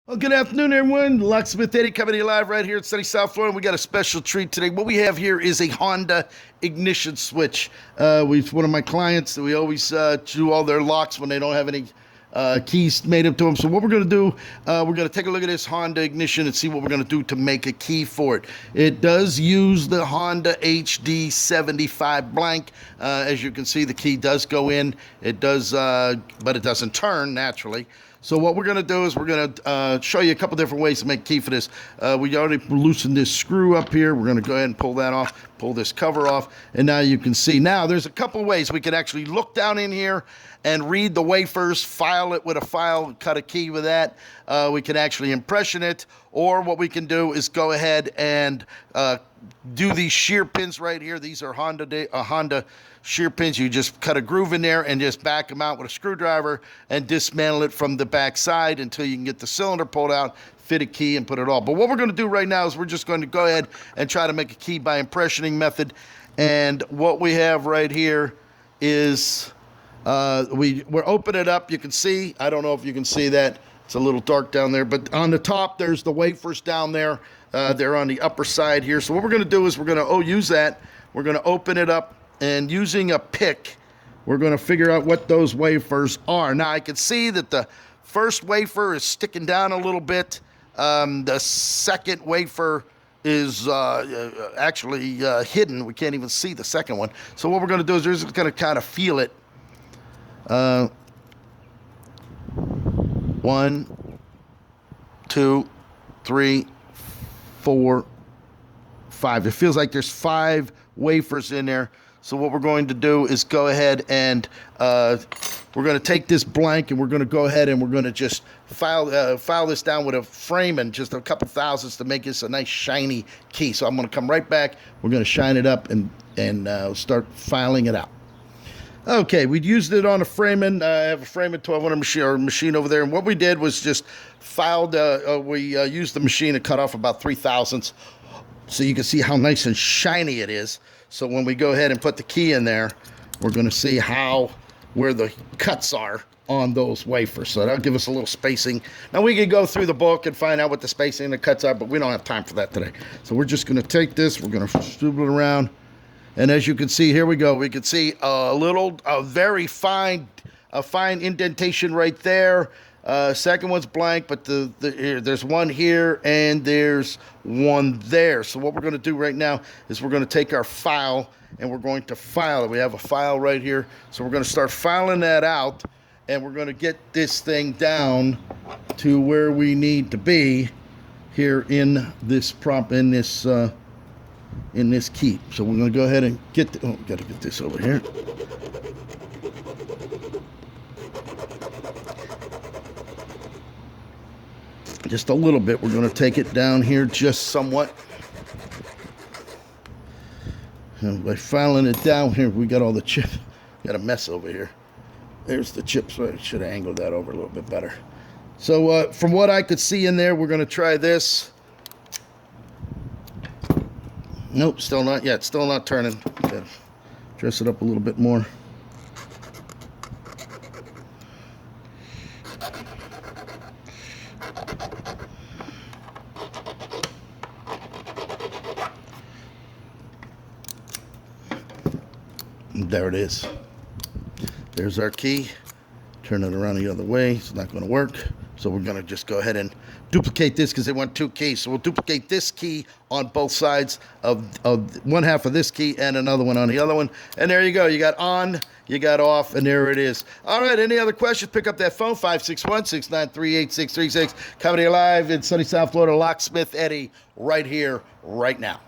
Well, good afternoon, everyone. Locksmith Eddy coming to you live right here at sunny South Florida. We got a special treat today. What we have here is a Honda ignition switch. One of my clients that we always do all their locks when they don't have any keys made up to them. So what we're going to do, we're going to take a look at this Honda ignition and see what we're going to do to make a key for it. It does use the Honda HD 75 blank. As you can see, the key does go in. It does, but it doesn't turn naturally. So what we're going to do is we're going to show you a couple different ways to make a key for this. We already loosened this screw up here. We're going to go ahead and pull that off, pull this cover off, and now you can see. Now there's a couple ways we can actually look down in here and read the wafers, file it with a file, cut a key with that. We can actually impression it, or what we can do is go ahead and do these shear pins right here. These are Honda shear pins. You just cut a groove in there and just back them out with a screwdriver and dismantle it from the back side until you can get the cylinder pulled out, fit a key, and put it all. But what we're going to do right now is we're just going to go ahead and try to make a key by impressioning method. And what we have right here is we're opening it up. You can see, I don't know if you can see that. It's a little dark down there, but on the top, there's the wafers down there. They're on the upper side here. So what we're going to do is we're going to use that. We're going to open it up, and using a pick, we're going to figure out what those wafers are. Now, I can see that the first wafer is sticking down a little bit. The second wafer is actually hidden. We can't even see the second one. So what we're going to do is we're just going to kind of feel it. 1, 2, 3, 4, 5. It feels like there's 5 wafers in there. So what we're going to do is go ahead and we're going to take this blank and we're going to go ahead and we're going to just file this down with a frame and just a couple thousandths to make this a nice shiny key. So I'm going to come right back. We're going to shine it up and start filing it out. Okay, we used it on a framing. I have a framing 1200 machine over there, and what we did was just filed. We used the machine to cut off about 3 thousandths, so you can see how nice and shiny it is. So when we go ahead and put the key in there, we're going to see where the cuts are on those wafers. So that'll give us a little spacing. Now we could go through the book and find out what the spacing and the cuts are, but we don't have time for that today. So we're just going to take this. We're going to swivel it around. And as you can see, here we go. We can see a very fine indentation right there. Second one's blank, but there's one here and there's one there. So what we're going to do right now is we're going to take our file and we're going to file it. We have a file right here. So we're going to start filing that out, and we're going to get this thing down to where we need to be here in this in this key. So we're going to go ahead and got to get this over here. Just a little bit. We're going to take it down here just somewhat. And by filing it down here, we got all the chips. Got a mess over here. There's the chips. I should have angled that over a little bit better. So from what I could see in there, we're going to try this. Nope, still not yet. Still not turning. Gotta dress it up a little bit more. There it is. There's our key. Turn it around the other way. It's not going to work. So we're going to just go ahead and duplicate this because they want 2 keys. So we'll duplicate this key on both sides of one half of this key and another one on the other one. And there you go. You got on, you got off, and there it is. All right, any other questions? Pick up that phone, 561-693-8636. Coming to you live in sunny South Florida, Locksmith Eddy, right here, right now.